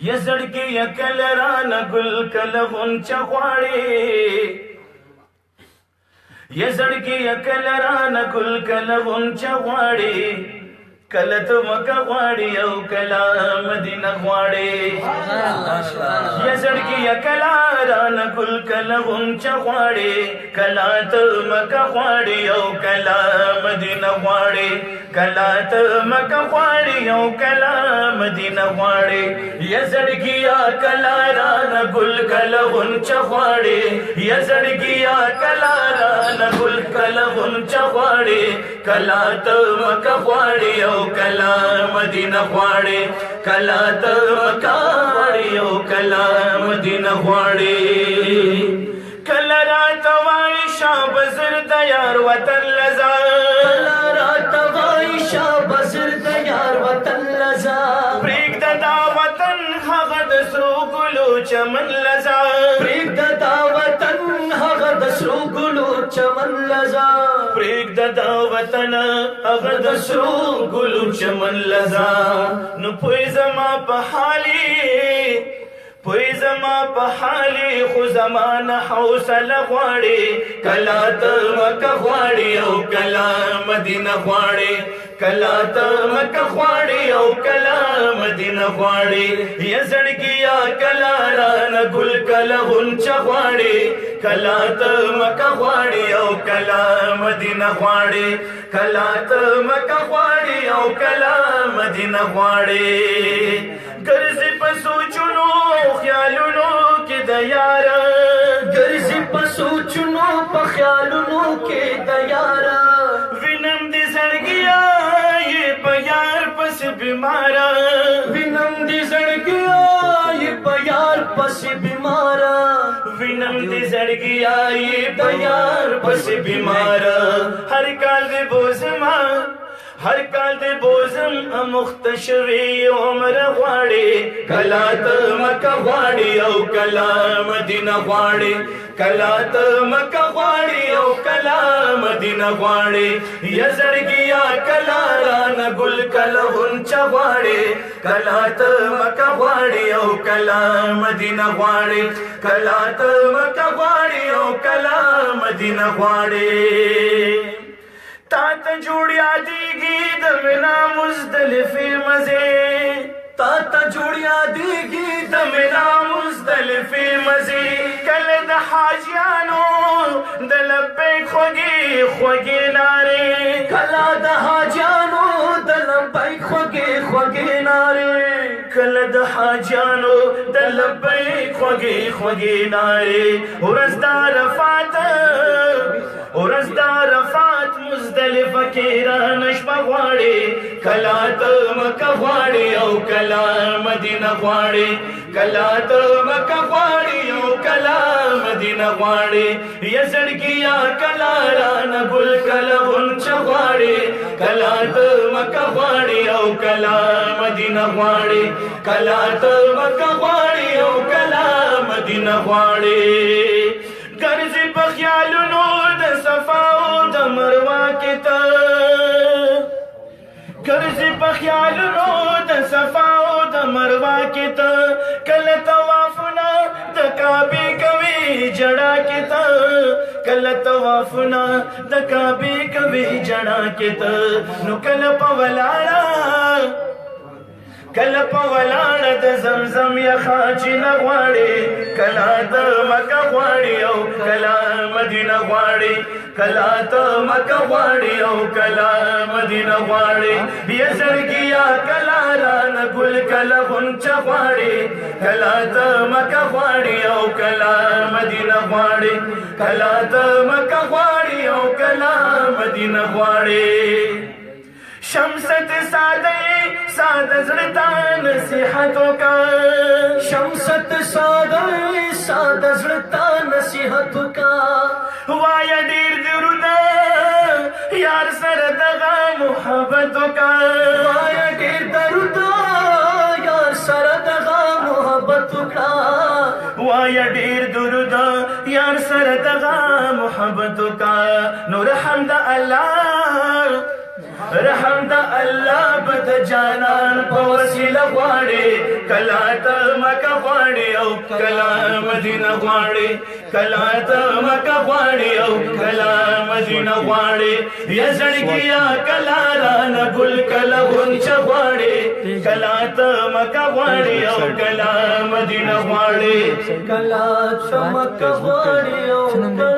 یزړګي یکل رانه ګل کله غونچه غواړي یزړګي یکل رانه ګل کله غونچه غواړي کله ته مکه غواړي او کله مدینه غواړي یزړګي یکل رانه ګل کله غونچه غواړي کله ته مکه غواړي او کله مدینه غواړي کله ته مکه غواړي او کله مدینه غواړي یزړګي یکل رانه ګل کله غونچه غواړي یزړګي یکل رانه ګل کله غونچه غواړي کله ته مکه غواړي او کلا مدینه غواړي کلا ته مکه غواړي او کلا مدینه غواړي کلا راته وایي شاه بزر د یار وطن لزا کلا راته وایي شاه بزر د یار وطن لزا پرېږده دا وطن هغه د سرو ګلو چمن لزا پرېږده دا وطن هغه د سرو ګلو چمن لزا پرېږده دا وطن هغه د سرو ګلو چمن لزا نو پوی زما په حالي پوی زما په حالي خو زمانه حوصله غواړي کلا ته مکه غواړي او کلا مدینه غواړي کلا ته مکه غواړي او کلا مدینه غواړي یزړګي یا کلا رانه ګل کله غونچه غواړي کلا ته مکه غواړي او کلا مدینه غواړي کلا ته مکه غواړي او کلا مدینه غواړي ګرځي په سوچونو خیالونو کې د یار ګرځي په سوچونو په خیالونو کې د یار وینم دې زړګیا یې په یار پس بیمارا وینم دې زړګیا یې په یار پس بیمارا وینم دې زړګیا یې په یار پس بیمارا هر کال دې بوزما هر کال دې بوزم مختشوي عمر غواړي کلا ته مکه غواړي او کلا مدینه غواړي کلا ته مکه غواړي او کلا مدینه غواړي یزړګي یا کلا رانه ګل کله غونچه غواړي کلا ته مکه غواړي او کلا مدینه غواړي کلا ته مکه غواړي او کلا مدینه غواړي تا ته جوړ یادېږي د منا مزدلفې مزې تا ته جوړ یادېږي د منا مزدلفې مزې کله د حاجیانو د لبیک خوږې خوږې نارې کله د حاجیانو د لبیک خوږې خوږې نارې کله د حاجیانو د لبیک خوږې خوږې نارې ورځ د عرفات ورځ د عرفات مزدلفه کې رانه شپه غواړي کلا ته مکه غواړي او کلا مدینه غواړي کلا ته مکه غواړي او کلا مدینه غواړي یزړګي یا کلا رانه ګل کله غونچه غواړي کلا ته مکه غواړي او کلا مدینه غواړي کلا ته مکه غواړي او کلا مدینه غواړي ګرځي په خیالونو د صفا او د مروه کې ته ګرځي په خیالونو د صفا او د مروه کې ته کله طوافونه د کعبې کوي جړه کې ته کله طوافونه د کعبې کوي جړه کې ته نو کله په ولاړه کله په ولاړه د زمزم یخا چې نه غواړي کله ته مکه غواړي او کله مدینه غواړي کله ته مکه غواړي او کله مدینه غواړي یزړګي یا کله رانه ګل کله غونچه غواړي کله ته مکه غواړي او کله مدینه غواړي کله ته مکه غواړي او کله مدینه غواړي شمست ساده ساده زړه نصیحتو کا شمست ساده ساده زړه نصیحتو کا وایا ډیر درود یار سره دغه محبت کا وایا ډیر درود یار سره دغه محبت کا وایا ډیر درود یار سره دغه محبت کا نور حمد الله رحم د الله بد جانان په وسیله غواړي کلا ته مکه غواړي او کلا مدینه غواړي کلا ته مکه غواړي او کلا مدینه غواړي یا زړګیا کلا رانه ګل کلا غونچ غواړي کلا ته مکه غواړي او کلا مدینه غواړي کلا ته مکه غواړي او